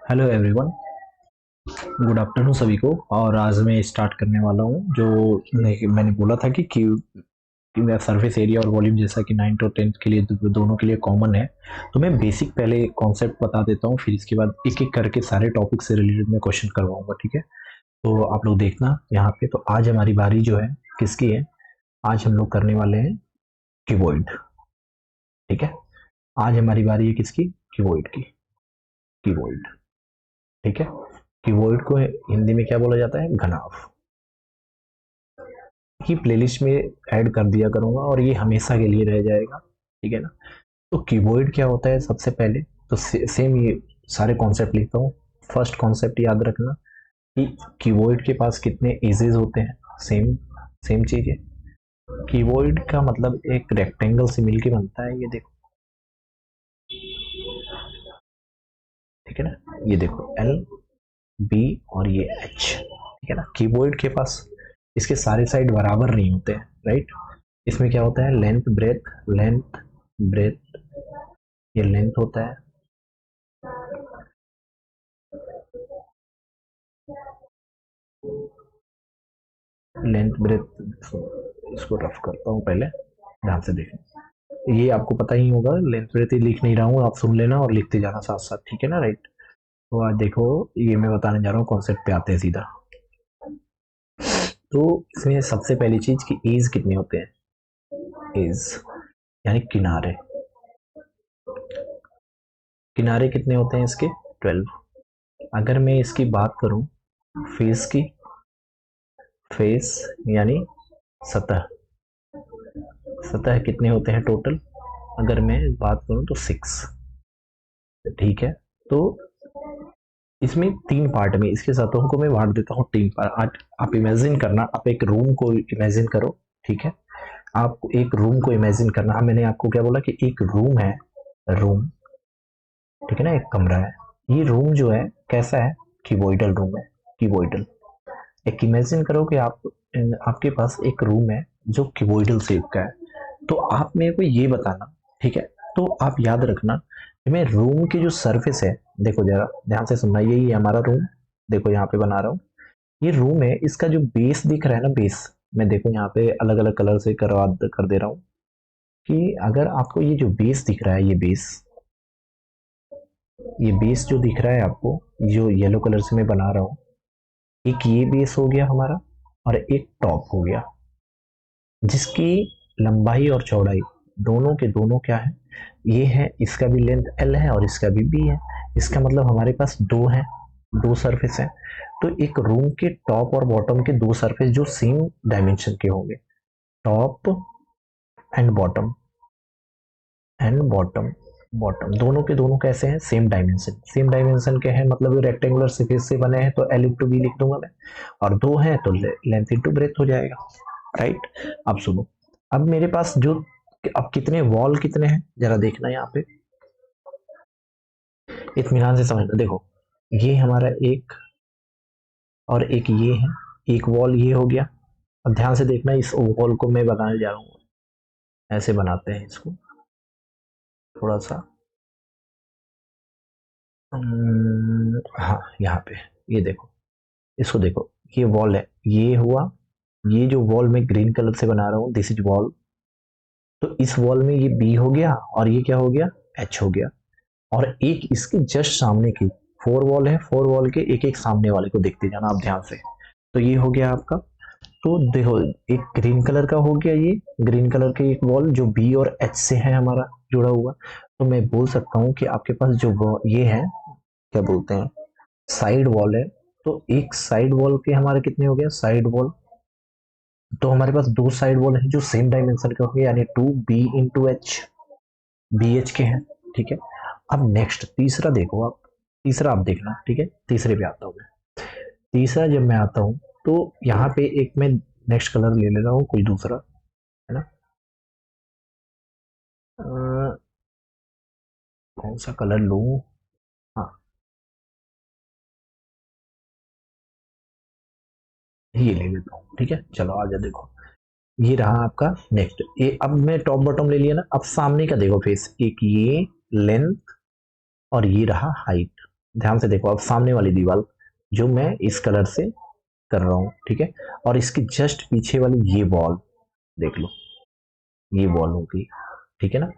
Hello everyone, good afternoon सभी को। और आज मैं स्टार्ट करने वाला हूँ जो मैंने बोला था कि मेरा सरफेस एरिया और वॉल्यूम जैसा कि 9th और 10th के लिए दोनों के लिए कॉमन है। तो मैं बेसिक पहले कॉन्सेप्ट बता देता हूँ, फिर इसके बाद एक एक करके सारे टॉपिक से रिलेटेड मैं क्वेश्चन करवाऊंगा। ठीक है, तो आप लोग देखना यहाँ पे। तो आज हमारी बारी जो है किसकी है? आज हम लोग करने वाले हैं क्यूबॉइड। ठीक है, आज हमारी बारी है किसकी? क्यूबॉइड की। क्यूबॉइड, ठीक है। क्यूबॉइड को हिंदी में क्या बोला जाता है? घनाभ। की प्लेलिस्ट में ऐड कर दिया करूंगा और ये हमेशा के लिए रह जाएगा। ठीक है ना। तो क्यूबॉइड क्या होता है? सबसे पहले तो सेम ये सारे कॉन्सेप्ट लिखता हूँ। फर्स्ट कॉन्सेप्ट याद रखना कि क्यूबॉइड के पास कितने एजेस होते हैं। सेम सेम चीज है। क्यूबॉइड का मतलब एक रेक्टेंगल से मिलके बनता है, ये देखो। ठीक है ना, ये देखो एल बी और ये एच। ठीक है ना। क्यूबॉइड के पास इसके सारे साइड बराबर नहीं होते हैं, राइट। इसमें क्या होता है? लेंथ ब्रेथ, लेंथ ब्रेथ, ये लेंथ होता है। लेंथ ब्रेथ, इसको रफ करता हूँ पहले, ध्यान से देखें। ये आपको पता ही होगा, लेंथ ब्रेथ ही लिख नहीं रहा हूँ, आप सुन लेना और लिखते जाना साथ साथ। ठीक है ना, राइट। तो आज देखो, ये मैं बताने जा रहा हूँ, कॉन्सेप्ट पे आते हैं सीधा। तो इसमें सबसे पहली चीज कि एज कितने होते हैं? एज यानी किनारे। किनारे कितने होते हैं इसके? 12। अगर मैं इसकी बात करूं फेस की, फेस यानी सतह, सतह कितने होते हैं टोटल? अगर मैं बात करूं तो 6। ठीक है। तो इसमें 3 पार्ट में इसके सतहों को मैं बांट देता हूँ 3 पार्ट। आप इमेजिन करना, आप एक रूम को इमेजिन करो। ठीक है, आप एक रूम को इमेजिन करना। मैंने आपको क्या बोला कि एक रूम है, रूम। ठीक है ना, एक कमरा है। ये रूम जो है कैसा है? क्यूबॉइडल रूम है। क्यूबॉइडल। एक इमेजिन करो कि आपके पास एक रूम है जो क्यूबॉइडल शेप का है। तो आप मेरे को ये बताना, ठीक है। तो आप याद रखना कि मैं रूम की जो सरफेस है, देखो जरा ध्यान से सुनना, यही है हमारा रूम। देखो यहाँ पे बना रहा हूँ, ये रूम है। इसका जो बेस दिख रहा है ना, बेस, मैं देखो यहाँ पे अलग अलग कलर से कर दे रहा हूँ कि अगर आपको ये जो बेस दिख रहा है, ये बेस, ये बेस जो दिख रहा है आपको, जो येलो कलर से मैं बना रहा हूँ, एक ये बेस हो गया हमारा और एक टॉप हो गया, जिसकी लंबाई और चौड़ाई दोनों के दोनों क्या है? ये है, इसका भी लेंथ एल है और इसका भी बी है। इसका मतलब हमारे पास दो है, दो सरफेस है। तो एक रूम के टॉप और बॉटम के दो सरफेस जो सेम डायमेंशन के होंगे, top and bottom, and bottom, bottom दोनों के दोनों कैसे हैं? Same dimension. सेम डायमेंशन के हैं मतलब रेक्टेंगुलर सरफेस से बने हैं, तो एल इंटू बी लिख दूंगा मैं। और दो हैं तो लेंथ इंटू ब्रेथ हो जाएगा, राइट। अब सुनो, अब मेरे पास जो, अब कितने वॉल कितने हैं जरा देखना यहाँ पे, इत्मीनान से समझना। देखो, ये हमारा एक और एक ये है, एक वॉल ये हो गया। अब ध्यान से देखना, इस वॉल को मैं बनाने जा रहा हूँ, ऐसे बनाते हैं इसको थोड़ा सा। हाँ, यहाँ पे ये देखो, इसको देखो, ये वॉल है, ये हुआ। ये जो वॉल मैं ग्रीन कलर से बना रहा हूँ, दिस इज वॉल। तो इस वॉल में ये बी हो गया और ये क्या हो गया? एच हो गया। और एक इसके जस्ट सामने की 4 वॉल है, 4 वॉल के एक एक सामने वाले को देखते जाना आप ध्यान से। तो ये हो गया आपका। तो देखो, एक ग्रीन कलर का हो गया, ये ग्रीन कलर के एक वॉल जो बी और एच से है हमारा जुड़ा हुआ। तो मैं बोल सकता हूँ कि आपके पास जो ये है, क्या बोलते हैं, साइड वॉल है। तो एक साइड वॉल के हमारे कितने हो गए? साइड वॉल, तो हमारे पास दो साइड वॉल है जो सेम डायमेंशन के होंगे, यानी 2b into H, B H के हैं। ठीक है। अब नेक्स्ट तीसरा देखो आप, तीसरा आप देखना। ठीक है, तीसरे पे आता हूँ मैं। तीसरा जब मैं आता हूँ तो यहाँ पे एक मैं नेक्स्ट कलर ले ले रहा हूँ, कोई दूसरा, है ना। कौन सा कलर लूँ? हाँ, ये ले लेता हूँ। ठीक है, चलो आ जा। देखो, ये रहा आपका नेक्स्ट। ये अब मैं टॉप बॉटम ले लिया ना, अब सामने का देखो फेस, एक ये लेंथ और ये रहा हाइट। ध्यान से देखो, अब सामने वाली दीवार जो मैं इस कलर से कर रहा हूं, ठीक है, और इसकी जस्ट पीछे वाली ये वॉल देख लो, ये वॉल होगी, ठीक है ना।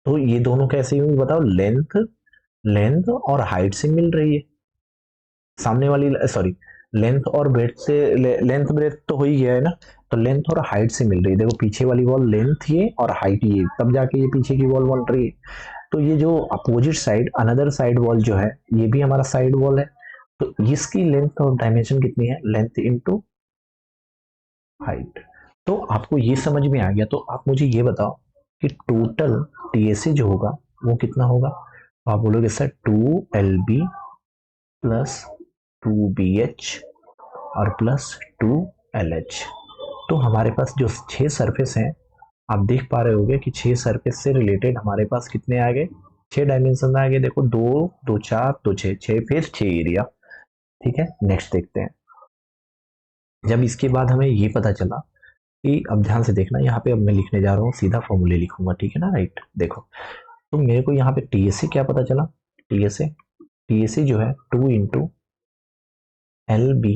तो ये दोनों कैसे हुई बताओ, लेंथ लेंथ और हाइट से मिल रही है। सामने वाली, सॉरी, लेंथ और ब्रेथ से, लेंथ ब्रेथ तो हो ही गया है ना, तो लेंथ और हाइट से मिल रही है। देखो पीछे वाली वॉल लेंथ ये और हाइट ये, तब जाके ये पीछे की वॉल बन रही है। तो ये जो opposite side, another side wall जो है, ये भी हमारा साइड वॉल है। तो इसकी लेंथ और डायमेंशन कितनी है, लेंथ इनटू हाइट। तो आपको ये समझ में आ गया, तो आप मुझे ये बताओ कि टोटल टीएसए जो होगा वो कितना होगा। तो आप बोलोगे सर 2LB प्लस 2BH और प्लस 2LH। तो हमारे पास जो 6 सरफेस हैं, आप देख पा रहे होगे कि 6 सरफेस से रिलेटेड हमारे पास कितने आ गए, 6 डायमेंशन आ गए। देखो 2 2 4 2 6 6, फिर 6 एरिया। ठीक है, नेक्स्ट देखते हैं। जब इसके बाद हमें ये पता चला कि, अब ध्यान से देखना, यहाँ पे अब मैं लिखने जा रहा हूँ, सीधा फॉर्मूले लिखूंगा, ठीक है ना, राइट। देखो तो मेरे को यहाँ पे टीएससी क्या पता चला, टीएससी टीएससी जो है 2 × LB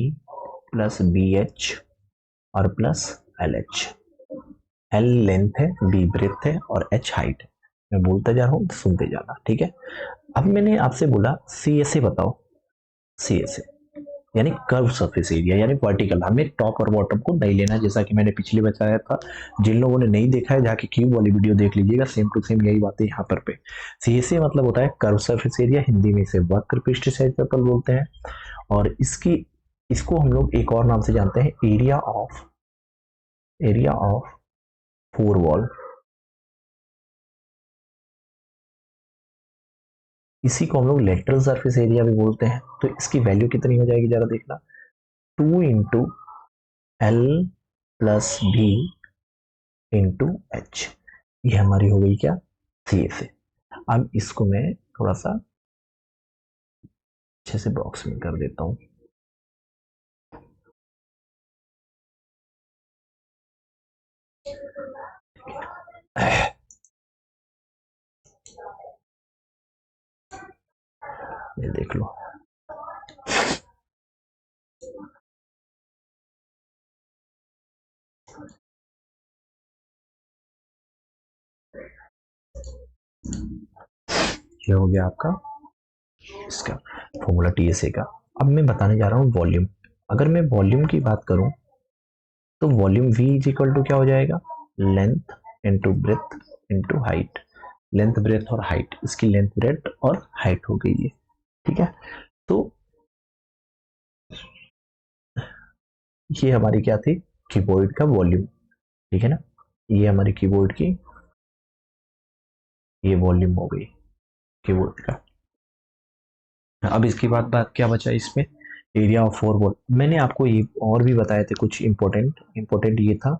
प्लस BH और प्लस LH। L लेंथ है, B ब्रेथ है और H हाइट है। मैं बोलता जा रहा हूँ, सुनते जाना, ठीक है। अब मैंने आपसे बोला CSA बताओ, CSA यानी कर्व सरफेस एरिया, यानी वर्टिकल। हमें टॉप और बॉटम को नहीं लेना, जैसा कि मैंने पिछले बताया था। जिन लोगों ने नहीं देखा है, जाके क्यूब वाली वीडियो देख लीजिएगा, सेम टू सेम यही बातें यहाँ पर पे। CSA मतलब होता है कर्व सरफेस एरिया, हिंदी में इसे वक्र पृष्ठ क्षेत्रफल बोलते हैं। और इसको हम लोग एक और नाम से जानते हैं, एरिया ऑफ 4 वॉल। इसी को हम लोग लेटरल सरफेस एरिया भी बोलते हैं। तो इसकी वैल्यू कितनी हो जाएगी, जरा देखना, 2 × L + B × H। ये हमारी हो गई क्या, CSA। अब इसको मैं थोड़ा सा अच्छे से बॉक्स में कर देता हूं। ये देख लो, ये हो गया आपका इसका फॉर्मूला टीएसए का। अब मैं बताने जा रहा हूँ वॉल्यूम। अगर मैं वॉल्यूम की बात करूं, तो volume V is equal to क्या हो जाएगा, length into breadth into height. Length breadth और हाइट, इसकी लेंथ ब्रेथ और हाइट हो गई है, ठीक है। तो ये हमारी क्या थी, कीबोर्ड का वॉल्यूम, ठीक है ना। ये हमारी कीबोर्ड की ये वॉल्यूम हो गई कीबोर्ड का। अब इसके बाद बात क्या बचा इसमें, एरिया ऑफ 4 वॉल। मैंने आपको ये और भी बताए थे कुछ इंपॉर्टेंट ये था,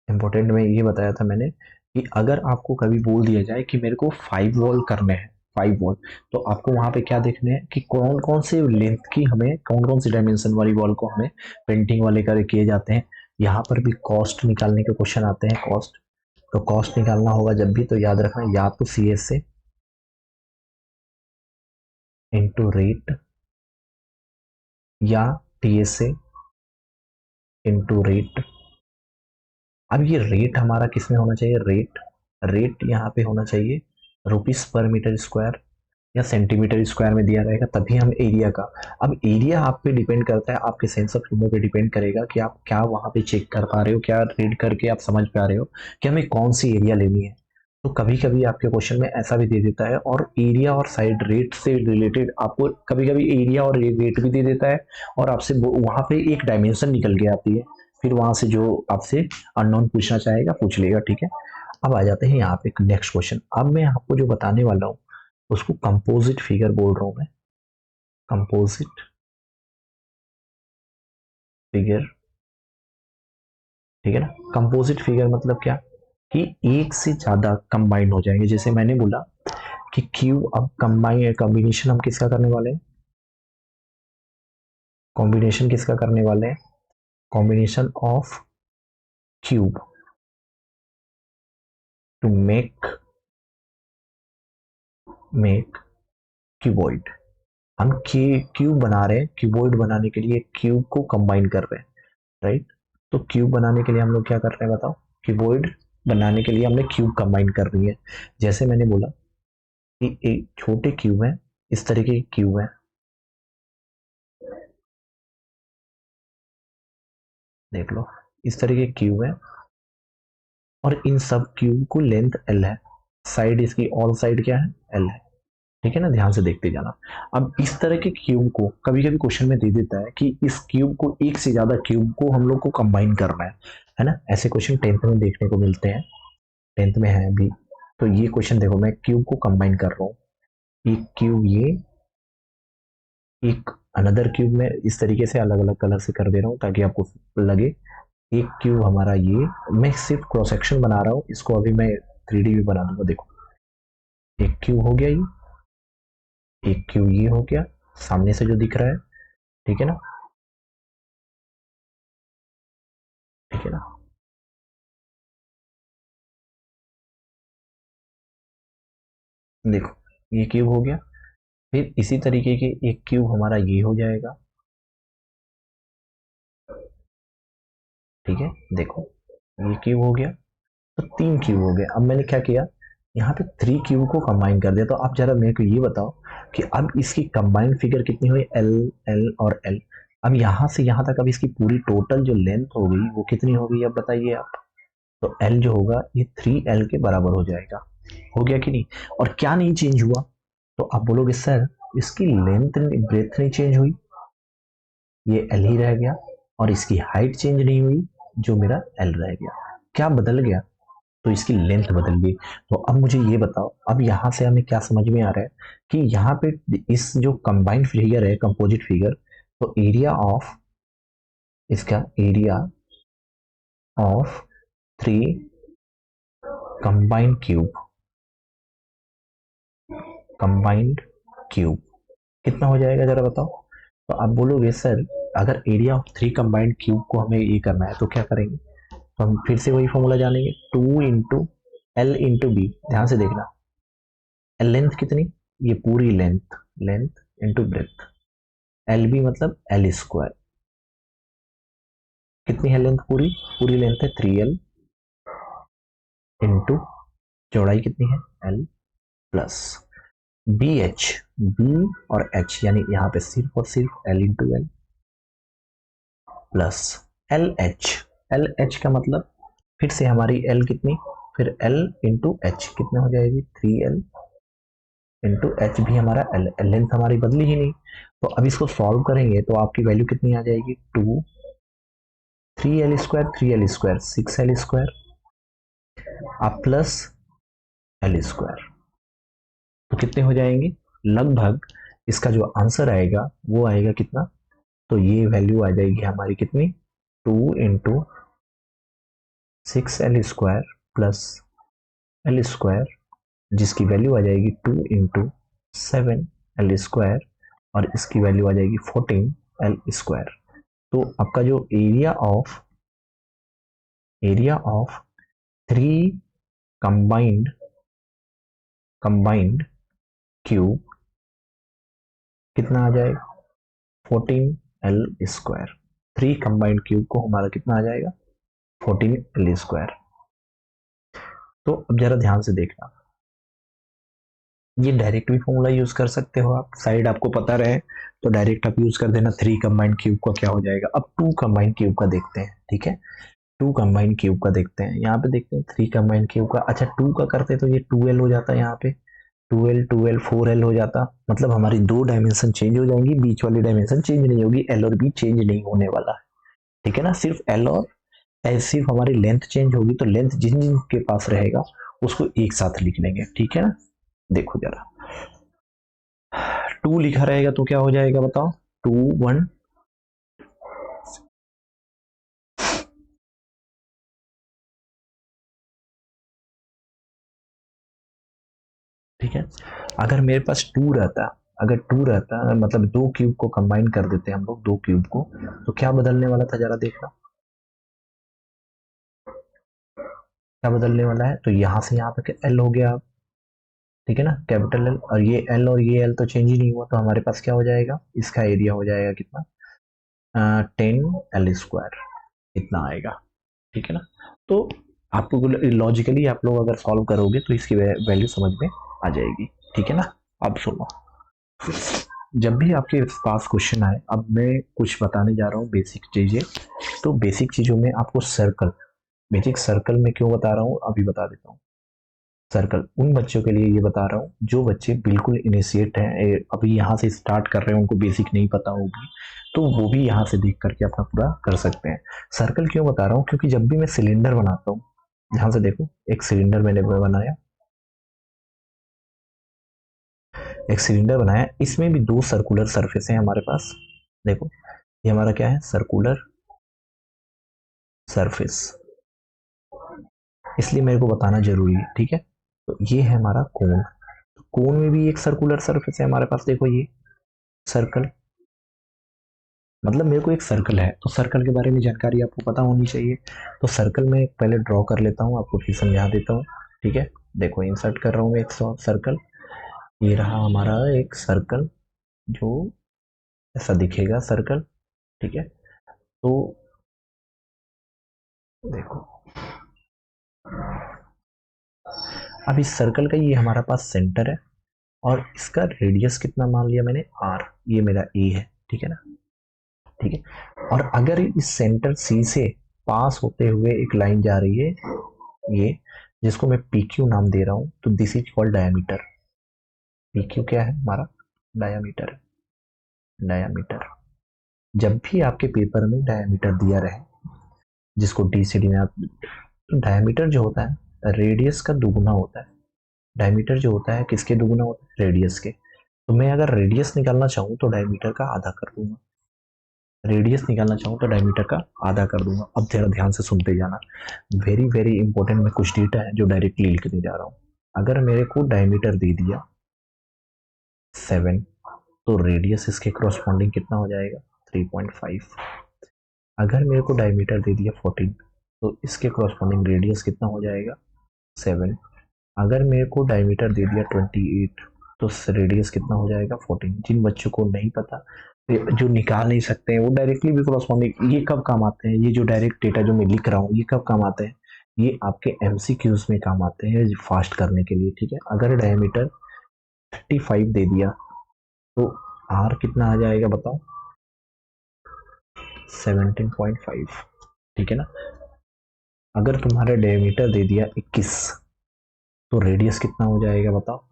इंपॉर्टेंट में ये बताया था मैंने कि अगर आपको कभी बोल दिया जाए कि मेरे को 5 वॉल करने हैं, 5 वॉल, तो आपको वहां पे क्या देखने हैं कि कौन कौन से लेंथ की, हमें कौन कौन सी डायमेंशन वाली वॉल को हमें पेंटिंग वाले कर किए जाते हैं। यहाँ पर भी कॉस्ट निकालने के क्वेश्चन आते हैं, कॉस्ट। तो कॉस्ट निकालना होगा जब भी, तो याद रखना, या तो CSA इंटू रेट या TSA इंटू रेट। अब ये रेट हमारा किस में होना चाहिए, रेट यहाँ पे होना चाहिए रुपीस/मीटर स्क्वायर या सेंटीमीटर स्क्वायर में दिया रहेगा, तभी हम एरिया का। अब एरिया आप पे डिपेंड करता है, आपके सेंस ऑफ ह्यूमर पे डिपेंड करेगा कि आप क्या वहां पे चेक कर पा रहे हो, क्या रीड करके आप समझ पा रहे हो कि हमें कौन सी एरिया लेनी है। तो कभी कभी आपके क्वेश्चन में ऐसा भी दे देता है, और एरिया और साइड रेट से रिलेटेड आपको कभी कभी एरिया और रेट भी दे देता है, और आपसे वहां पे एक डायमेंशन निकल के आती है, फिर वहां से जो आपसे अननोन पूछना चाहेगा पूछ लेगा, ठीक है। अब आ जाते हैं यहाँ पे नेक्स्ट क्वेश्चन। अब मैं आपको जो बताने वाला हूँ उसको कंपोजिट फिगर बोल रहा हूं मैं, कंपोजिट फिगर, ठीक है ना। कंपोजिट फिगर मतलब क्या, कि एक से ज्यादा कंबाइन हो जाएंगे। जैसे मैंने बोला कि क्यू, अब कॉम्बिनेशन हम किसका करने वाले हैं, कॉम्बिनेशन किसका करने वाले हैं, combination of cube two make make cuboid. हम क्यूब बना रहे हैं, क्यूबॉइड बनाने के लिए क्यूब को कंबाइन कर रहे हैं, राइट। तो क्यूब बनाने के लिए हम लोग क्या कर रहे हैं बताओ, क्यूबॉइड बनाने के लिए हमने क्यूब कंबाइन कर रही है। जैसे मैंने बोला कि एक छोटे क्यूब है, इस तरीके के क्यूब है, देख लो इस तरीके के क्यूब है, और इन सब क्यूब को लेंथ एल है, साइड इसकी ऑल साइड क्या है, एल है, ठीक है ना, ध्यान से देखते जाना। अब इस तरह के क्यूब को कभी कभी क्वेश्चन में दे देता है कि इस क्यूब को, एक से ज्यादा क्यूब को हम लोग को कंबाइन करना है ना। ऐसे क्वेश्चन टेंथ में देखने को मिलते हैं, टेंथ में है अभी। तो ये क्वेश्चन देखो, मैं क्यूब को कंबाइन कर रहा हूँ, एक क्यूब ये, एक अनदर क्यूब में इस तरीके से अलग अलग कलर से कर दे रहा हूँ ताकि आपको लगे। एक क्यूब हमारा ये, मैं सिर्फ क्रॉस सेक्शन बना रहा हूँ, इसको अभी मैं 3D भी बना दूंगा। देखो एक क्यूब हो गया ये, एक क्यूब ये हो गया सामने से जो दिख रहा है, ठीक है ना, ठीक है ना। देखो ये क्यूब हो गया, फिर इसी तरीके के एक क्यूब हमारा ये हो जाएगा, ठीक है। देखो ये क्यूब हो गया, तो 3 क्यूब हो गए। अब मैंने क्या किया, यहाँ पे 3 क्यूब को कंबाइन कर दिया। तो आप जरा मेरे को ये बताओ कि अब इसकी कंबाइंड फिगर कितनी हुई, एल, एल और एल। अब यहाँ से यहाँ तक अब इसकी पूरी टोटल जो लेंथ हो गई वो कितनी हो गई, अब बताइए आप। तो एल जो होगा ये 3L के बराबर हो जाएगा। हो गया कि नहीं। और क्या नहीं चेंज हुआ, तो आप बोलोगे सर इसकी लेंथ ब्रेथ नहीं चेंज हुई, ये एल ही रह गया, और इसकी हाइट चेंज नहीं हुई, जो मेरा एल रह गया। क्या बदल गया, तो इसकी लेंथ बदल गई। तो अब मुझे ये बताओ, अब यहां से हमें क्या समझ में आ रहा है कि यहाँ पे इस जो कंबाइंड फिगर है, कंपोजिट फिगर, तो एरिया ऑफ, इसका area of 3 combined cube, combined cube कितना हो जाएगा जरा बताओ। तो आप बोलोगे सर अगर एरिया ऑफ 3 कंबाइंड क्यूब को हमें ये करना है तो क्या करेंगे, तो हम फिर से वही फॉर्मूला जानेंगे, 2 इंटू L इंटू बी। ध्यान से देखना, लेंथ कितनी, ये पूरी length, length into breadth, L B मतलब एल स्क्वायर। कितनी है लेंथ, पूरी पूरी लेंथ है 3L इंटू चौड़ाई कितनी है L, plus B H, B और एच यानी यहाँ पे सिर्फ और सिर्फ L into L, plus L H का मतलब फिर से हमारी एल कितनी, फिर एल इंटू एच कितने हो जाएगी, 3L इंटू एच भी हमारा एल, लेंथ हमारी बदली ही नहीं। तो अब इसको सॉल्व करेंगे तो आपकी वैल्यू कितनी आ जाएगी, 3L स्क्वायर 6L स्क्वायर, आप प्लस एल स्क्वायर, तो कितने हो जाएंगे लगभग। इसका जो आंसर आएगा वो आएगा कितना, तो ये वैल्यू आ जाएगी हमारी कितनी, 2 into 6L square plus L square, जिसकी वैल्यू आ जाएगी 2 इंटू 7L स्क्वायर, और इसकी वैल्यू आ जाएगी 14L स्क्वायर। तो आपका जो area of 3 combined combined cube कितना आ जाएगा, 14L स्क्वायर। 3 कंबाइंड क्यूब को हमारा कितना आ जाएगा, 14L स्क्वायर। तो अब जरा ध्यान से देखना, ये डायरेक्ट भी फॉर्मूला यूज कर सकते हो आप, साइड आपको पता रहे तो डायरेक्ट आप यूज कर देना। 3 कंबाइंड क्यूब का क्या हो जाएगा। अब 2 कंबाइंड क्यूब का देखते हैं, ठीक है, 2 कंबाइंड क्यूब का देखते हैं। यहाँ पे देखते हैं 3 कंबाइंड क्यूब का, अच्छा 2 का करते तो ये 2L हो जाता है, यहाँ पे 2L 4L हो जाता, मतलब हमारी 2 डायमेंशन चेंज हो जाएंगी, बीच वाली डायमेंशन चेंज नहीं होगी, एल और बी चेंज नहीं होने वाला है, ठीक है ना। सिर्फ एल और एल, सिर्फ हमारी लेंथ चेंज होगी, तो लेंथ जिन जिन के पास रहेगा उसको एक साथ लिख लेंगे, ठीक है ना। देखो जरा 2 लिखा रहेगा तो क्या हो जाएगा बताओ, 2 1, ठीक है। अगर मेरे पास 2 रहता, अगर 2 रहता मतलब 2 क्यूब को कंबाइन कर देते हम लोग, 2 क्यूब को, तो क्या बदलने वाला था जरा देखना, क्या बदलने वाला है, तो यहां से यहां तक एल हो गया, ठीक है ना, कैपिटल एल, और ये एल और ये एल तो चेंज ही नहीं हुआ, तो हमारे पास क्या हो जाएगा, इसका एरिया हो जाएगा कितना, 10 L² इतना आएगा। ठीक है ना। तो आपको लॉजिकली आप लोग अगर सॉल्व करोगे तो इसकी वैल्यू समझ में आ जाएगी। ठीक है ना। अब सुनो, जब भी आपके पास क्वेश्चन आए, अब मैं कुछ बताने जा रहा हूँ बेसिक चीजें। तो बेसिक चीजों में आपको सर्कल, बेसिक सर्कल में क्यों बता रहा हूँ अभी बता देता हूँ। सर्कल उन बच्चों के लिए ये बता रहा हूँ जो बच्चे बिल्कुल इनिशिएट हैं, अभी यहाँ से स्टार्ट कर रहे हैं, उनको बेसिक नहीं पता होगी, तो वो भी यहाँ से देख करके अपना पूरा कर सकते हैं। सर्कल क्यों बता रहा हूँ, क्योंकि जब भी मैं सिलेंडर बनाता हूँ, ध्यान से देखो, एक सिलेंडर मैंने बनाया, एक सिलेंडर बनाया, इसमें भी दो सर्कुलर सरफेस है हमारे पास। देखो, ये हमारा क्या है, सर्कुलर सरफेस, इसलिए मेरे को बताना जरूरी है। ठीक है, तो ये है हमारा कोन, कोन में भी एक सर्कुलर सरफेस है हमारे पास, देखो ये सर्कल, मतलब मेरे को एक सर्कल है, तो सर्कल के बारे में जानकारी आपको पता होनी चाहिए। तो सर्कल में पहले ड्रॉ कर लेता हूँ, आपको फिर समझा देता हूँ। ठीक है, देखो इंसर्ट कर रहा हूँ मैं एक सर्कल, ये रहा हमारा एक सर्कल जो ऐसा दिखेगा सर्कल। ठीक है, तो देखो, अब इस सर्कल का ये हमारा पास सेंटर है, और इसका रेडियस कितना मान लिया मैंने, आर, ये मेरा ए है। ठीक है ना। ठीक है, और अगर इस सेंटर सी से पास होते हुए एक लाइन जा रही है, ये, जिसको मैं पी क्यू नाम दे रहा हूं, तो this is called diameter. P Q क्या है हमारा, डायमीटर है, डायमीटर। जब भी आपके पेपर में डायमीटर दिया रहे, जिसको डी से डी में आप, तो डायमीटर जो होता है रेडियस का दुगुना होता है। डायमीटर जो होता है किसके दुगुना होता है, रेडियस के। तो मैं अगर रेडियस निकालना चाहूँ तो डायमीटर का आधा कर दूंगा, रेडियस निकालना चाहूँ तो डायमीटर का आधा कर दूंगा। अब जरा ध्यान से सुनते जाना, वेरी वेरी इंपॉर्टेंट, में कुछ डेटा है जो डायरेक्टली लिखने जा रहा हूँ। अगर मेरे को डायमीटर दे दिया 7, तो रेडियस इसके क्रॉसपॉन्डिंग कितना हो जाएगा, 3.5। अगर मेरे को डायमीटर दे दिया 14, तो इसके क्रॉसपॉन्डिंग रेडियस कितना हो जाएगा, 7। अगर मेरे को डायमीटर दे दिया 28, तो रेडियस कितना हो जाएगा, 14। जिन बच्चों को नहीं पता, जो निकाल नहीं सकते हैं, वो डायरेक्टली भी क्रॉसपॉन्डिंग, ये कब काम आते हैं, ये जो डायरेक्ट डेटा जो मैं लिख रहा हूँ, ये कब काम आते हैं, ये आपके एमसीक्यूज में काम आते हैं फास्ट करने के लिए। ठीक है, अगर डायमीटर 35 दे दिया, तो आर कितना आ जाएगा बताओ, 17.5। ठीक है ना। अगर तुम्हारा डायमीटर दे दिया 21, तो रेडियस कितना हो जाएगा बताओ,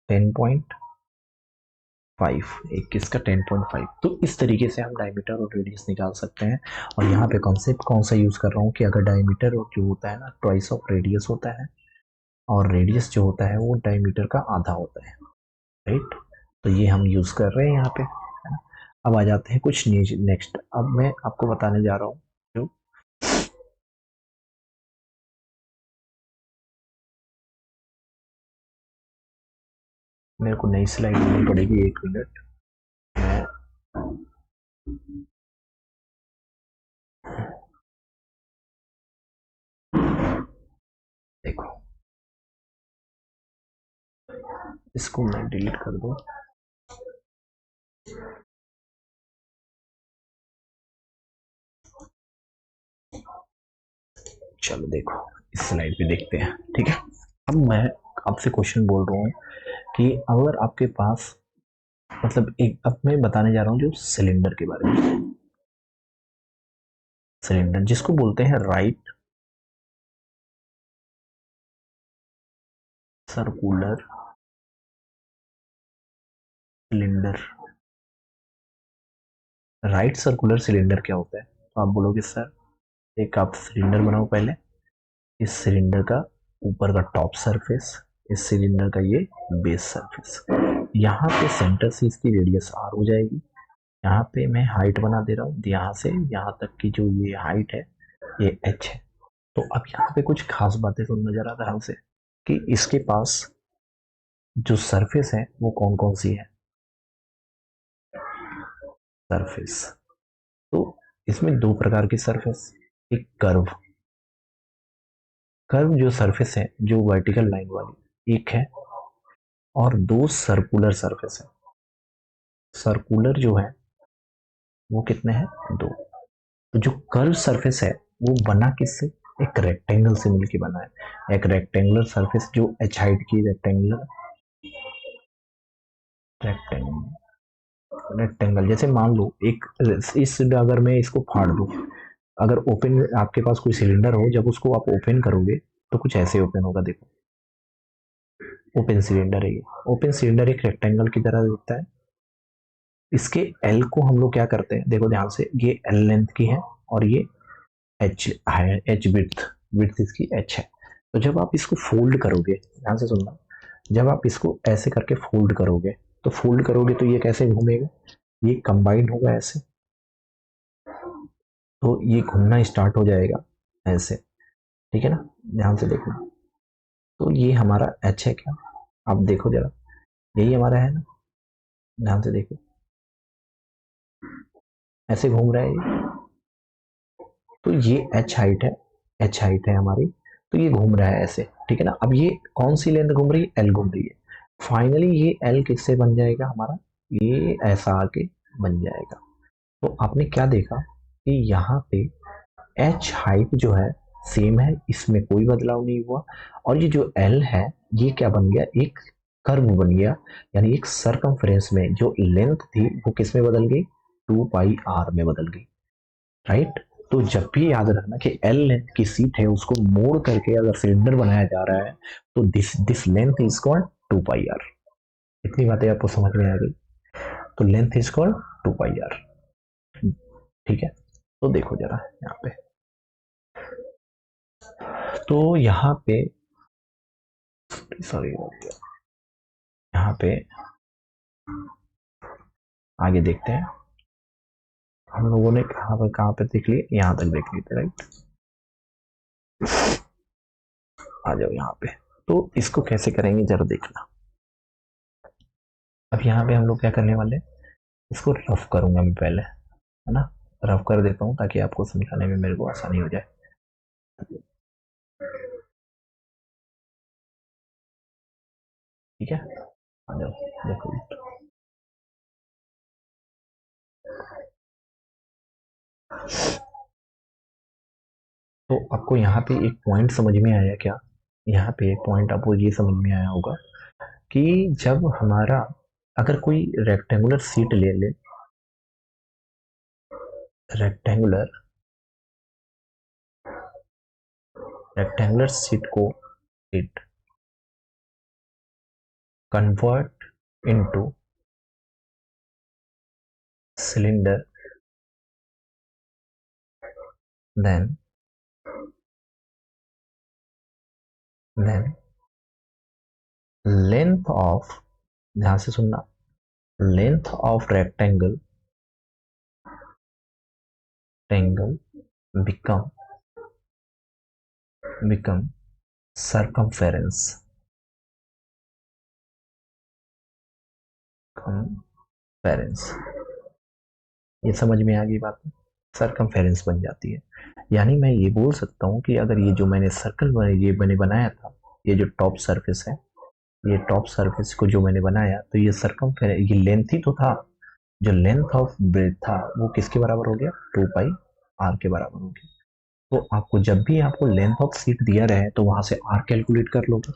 10.5। 21 का 10.5। तो इस तरीके से हम डायमीटर और रेडियस निकाल सकते हैं। और यहाँ पे कॉन्सेप्ट कौन सा यूज कर रहा हूँ कि अगर डायमीटर जो होता है ना, ट्वाइस ऑफ रेडियस होता है, और रेडियस जो होता है वो डायमीटर का आधा होता है, राइट। तो ये हम यूज कर रहे हैं यहाँ पे, है ना। अब आ जाते हैं कुछ नेक्स्ट, अब मैं आपको बताने जा रहा हूँ जो, मेरे को नई स्लाइड लेनी पड़ेगी, 1 मिनट। मैं देखो, इसको मैं डिलीट कर दूं। चलो देखो, इस स्लाइड पे देखते हैं। ठीक है, अब मैं आपसे क्वेश्चन बोल रहा हूँ कि अगर आपके पास, मतलब एक, अब मैं बताने जा रहा हूँ जो सिलेंडर के बारे में, सिलेंडर जिसको बोलते हैं right circular cylinder. Right circular cylinder क्या होता है, तो आप बोलोगे सर, एक आप सिलेंडर बनाओ पहले, इस सिलेंडर का ऊपर का टॉप सरफेस, इस सिलेंडर का ये बेस सरफेस, यहाँ पे सेंटर से इसकी रेडियस आर हो जाएगी। यहाँ पे मैं हाइट बना दे रहा हूँ, यहाँ से यहाँ तक की जो ये हाइट है, ये एच है। तो अब यहाँ पे कुछ खास बातें सुनने जरा ध्यान से, कि इसके पास जो सरफेस है वो कौन कौन सी है, सरफेस। तो इसमें दो प्रकार की सरफेस, एक कर्व, कर्व जो सरफेस है, जो वर्टिकल लाइन वाली एक है, और दो सर्कुलर सरफेस है। सर्कुलर जो है वो कितने हैं, दो। तो जो कर्व सरफेस है वो बना किससे, एक रेक्टेंगल से मिलके बना है। एक रेक्टेंगुलर सरफेस जो एच हाइट की रेक्टेंगुलर रेक्टेंगल रेक्टेंगल जैसे मान लो एक इस, अगर मैं इसको फाड़ दूं, अगर ओपन आपके पास कोई सिलेंडर हो, जब उसको आप ओपन करोगे तो कुछ ऐसे ओपन होगा, देखो ओपन सिलेंडर है ये। ओपन सिलेंडर एक रेक्टेंगल की तरह दिखता है। इसके एल को हम लोग क्या करते हैं, देखो ध्यान से, ये एल लेंथ की है और ये एच है, एच विड्थ, विड्थ इसकी एच है। तो जब आप इसको फोल्ड करोगे, ध्यान से सुनना, जब आप इसको ऐसे करके फोल्ड करोगे, तो फोल्ड करोगे तो ये कैसे घूमेगा, ये कंबाइंड होगा ऐसे, तो ये घूमना स्टार्ट हो जाएगा ऐसे, ठीक है ना, ध्यान से देखना। तो ये हमारा एच है क्या, आप देखो जरा, यही हमारा है ना, ध्यान से देखो, ऐसे घूम रहा है ये। तो ये एच हाइट है, एच हाइट है हमारी, तो ये घूम रहा है ऐसे, ठीक है ना। अब ये कौन सी लेंथ घूम रही है, एल घूम रही है। फाइनली ये एल किससे बन जाएगा हमारा, ये ऐसा आके बन जाएगा। तो आपने क्या देखा कि यहाँ पे एच हाइट जो है सेम है, इसमें कोई बदलाव नहीं हुआ, और ये जो एल है ये क्या बन गया, एक कर्व बन गया, यानी एक सरकमफ्रेंस में जो लेंथ थी वो किस में बदल गई, 2πr में बदल गई, राइट। तो जब भी याद रखना कि एल लेंथ की सीट है, उसको मोड़ करके अगर सिलेंडर बनाया जा रहा है, तो this length is called 2πr। इतनी बातें आपको समझ में आ गई, तो लेंथ इज कॉल्ड 2πr, ठीक है। तो देखो जरा यहाँ पे, तो यहाँ पे सॉरी, यहाँ पे आगे देखते हैं, हम लोगों ने कहाँ पे देख लिए, यहाँ तक देख लिए थे, राइट। आ जाओ यहाँ पे, तो इसको कैसे करेंगे जरा देखना। अब यहाँ पे हम लोग क्या करने वाले, इसको रफ करूंगा मैं पहले, है ना, रफ कर देता हूँ ताकि आपको समझाने में मेरे को आसानी हो जाए। ठीक है, आ जाओ देखो। तो आपको यहाँ पे एक पॉइंट समझ में आया क्या, यहाँ पे एक पॉइंट आपको ये समझ में आया होगा कि जब हमारा, अगर कोई रेक्टेंगुलर सीट ले ले, रेक्टेंगुलर रेक्टेंगुलर सीट को seat convert into cylinder, then length of, ध्यान से सुनना, length of rectangle become circumference ये समझ में आ गई बात, सरकमफेरेंस बन जाती है। यानी मैं ये बोल सकता हूँ कि अगर ये जो मैंने सर्कल ये मैंने बनाया था, ये जो टॉप सरफेस है, ये टॉप सरफेस को जो मैंने बनाया, तो ये सरकमफेरेंस, ये लेंथ ही तो था, जो लेंथ ऑफ ब्रेथ था वो किसके बराबर हो गया, 2πr के बराबर हो गया। तो आपको जब भी आपको लेंथ ऑफ सीट दिया रहे तो वहां से आर कैलकुलेट कर लोगे।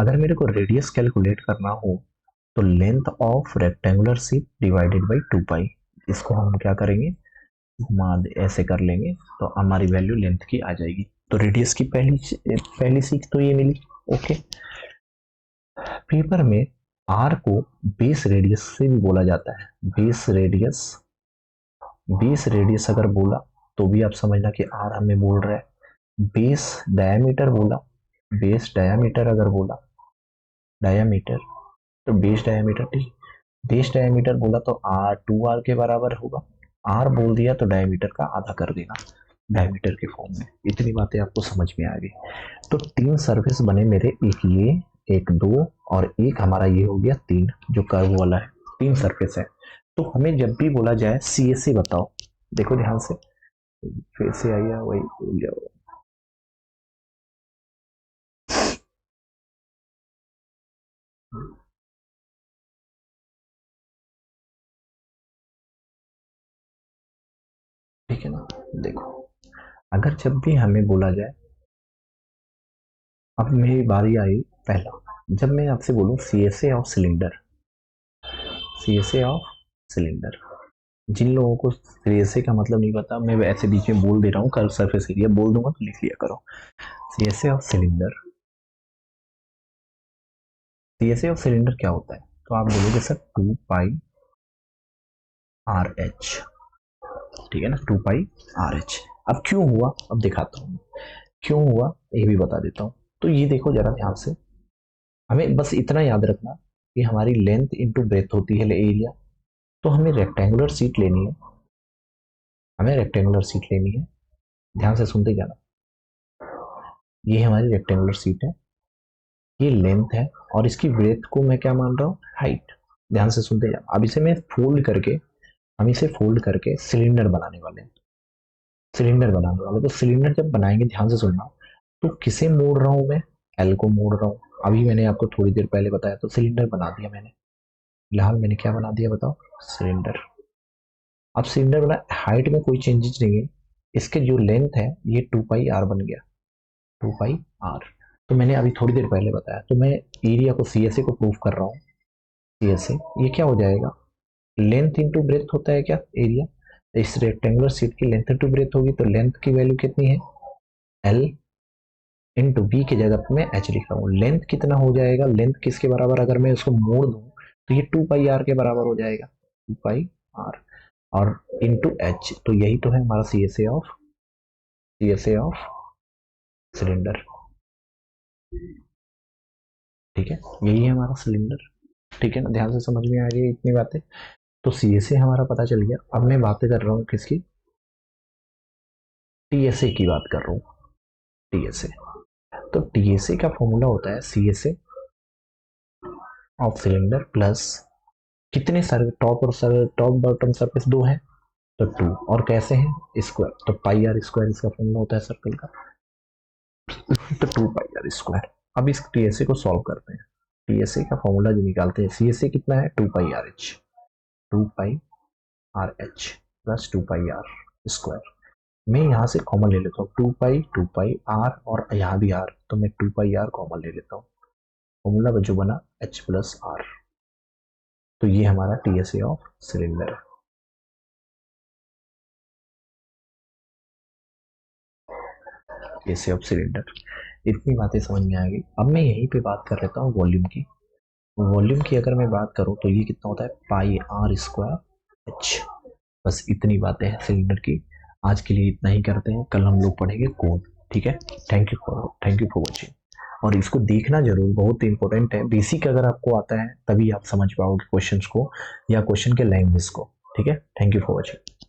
अगर मेरे को रेडियस कैलकुलेट करना हो तो length of rectangular sheet divided by 2π, इसको हम क्या करेंगे, घुमा ऐसे कर लेंगे, तो हमारी वैल्यू लेंथ की आ जाएगी। तो रेडियस की पहली सीख तो ये मिली, ओके। पेपर में आर को बेस रेडियस से भी बोला जाता है, बेस रेडियस अगर बोला तो भी आप समझना कि आर हमें बोल रहा है। बेस डायमीटर बोला, बेस डायमीटर अगर बोला, डायमीटर, तो बेस डायमीटर, ठीक, बेस डायमीटर बोला तो आर 2r के बराबर होगा, आर बोल दिया तो डायमीटर का आधा कर देना डायमीटर के फॉर्म में। इतनी बातें आपको समझ में आ गई। तो तीन सरफेस बने मेरे, एक ये, एक दो, और एक हमारा ये हो गया तीन, जो कर्व वाला है, तीन सरफेस है। तो हमें जब भी बोला जाए सी एस सी बताओ, देखो ध्यान से, फिर से आइए वही भूल जाओ, ठीक है ना। देखो, अगर जब भी हमें बोला जाए, अब मेरी बारी आई पहला, जब मैं आपसे बोलूं CSA of cylinder, CSA of cylinder, जिन लोगों को CSA का मतलब नहीं पता, मैं ऐसे बीच में बोल दे रहा हूँ, कल सरफेस एरिया बोल दूंगा तो लिख लिया करो। CSA of cylinder, CSA of cylinder क्या होता है, तो आप बोलोगे सर 2πRH, ठीक है ना, 2πRH। अब क्यों हुआ, अब दिखाता हूँ क्यों हुआ, ये भी बता देता हूँ। तो ये देखो जरा ध्यान से, हमें बस इतना याद रखना कि हमारी लेंथ इंटू ब्रेथ होती है एरिया। तो हमें रेक्टेंगुलर सीट लेनी है, हमें रेक्टेंगुलर सीट लेनी है, ध्यान से सुनते जाना। ये हमारी रेक्टेंगुलर सीट है, ये लेंथ है, और इसकी ब्रेथ को मैं क्या मान रहा हूँ, हाइट। ध्यान से सुनते जाना। अब इसे मैं फोल्ड करके, हम इसे फोल्ड करके सिलेंडर बनाने वाले हैं, सिलेंडर बनाने वाले। तो सिलेंडर जब बनाएंगे, ध्यान से सुनना, तो किसे मोड़ रहा हूं मैं, एल को मोड़ रहा हूं। अभी मैंने आपको थोड़ी देर पहले बताया, तो सिलेंडर बना दिया मैंने, फिलहाल मैंने क्या बना दिया बताओ, सिलेंडर। अब सिलेंडर बना, हाइट में कोई चेंजेस नहीं है, इसके जो लेंथ है ये 2πr बन गया, 2πr। तो मैंने अभी थोड़ी देर पहले बताया, तो मैं एरिया को CSA को प्रूव कर रहा हूँ। CSA ये क्या हो जाएगा, लेंथ इंटू ब्रेथ होता है क्या एरिया, इस रेक्टेंगुलर सीट की लेंथ इंटू ब्रेथ होगी, तो लेंथ की वैल्यू कितनी है, L इंटू बी की जगह पे मैं H लिख रहा हूँ। लेंथ कितना हो जाएगा, लेंथ किसके बराबर, अगर मैं उसको मोड़ दूं तो ये 2πr के बराबर हो जाएगा, 2πr, और इंटू H, तो यही तो है हमारा CSA ऑफ सिलेंडर। ठीक है, यही है हमारा सिलेंडर। ठीक है ना, ध्यान से समझ में आ गई इतनी बातें। तो CSA हमारा पता चल गया। अब मैं बातें कर रहा हूँ किसकी, TSA की बात कर रहा हूँ, TSA। तो TSA का फॉर्मूला होता है CSA ऑफ सिलेंडर प्लस कितने सर टॉप और सर टॉप बॉटम सरफेस दो है, तो 2, और कैसे हैं, स्क्वायर, तो πr स्क्वायर इसका फॉर्मूला होता है सर्कल का, तो 2πr स्क्वायर। अब इस TSA को सॉल्व करते हैं, TSA का फॉर्मूला जो निकालते हैं, CSA कितना है, 2πrh, 2πrh plus 2πr square. मैं यहाँ से कॉमन ले लेता हूँ, 2πr, और यहाँ भी r, तो मैं 2πr कॉमन ले लेता हूँ, फॉर्मूला जो बना h प्लस r। तो ये हमारा TSA ऑफ सिलेंडर है। TSA ऑफ सिलेंडर, इतनी बातें समझ में आ गई। अब मैं यहीं पे बात कर लेता हूँ वॉल्यूम की। वॉल्यूम की अगर मैं बात करूँ तो ये कितना होता है, πr स्क्वायर h। बस इतनी बातें हैं सिलेंडर की। आज के लिए इतना ही करते हैं, कल हम लोग पढ़ेंगे कोण। ठीक है, थैंक यू फॉर वॉचिंग। और इसको देखना जरूर, बहुत इंपॉर्टेंट है। बेसिक अगर आपको आता है तभी आप समझ पाओगे क्वेश्चंस को या क्वेश्चन के लैंग्वेज को। ठीक है, थैंक यू फॉर वॉचिंग।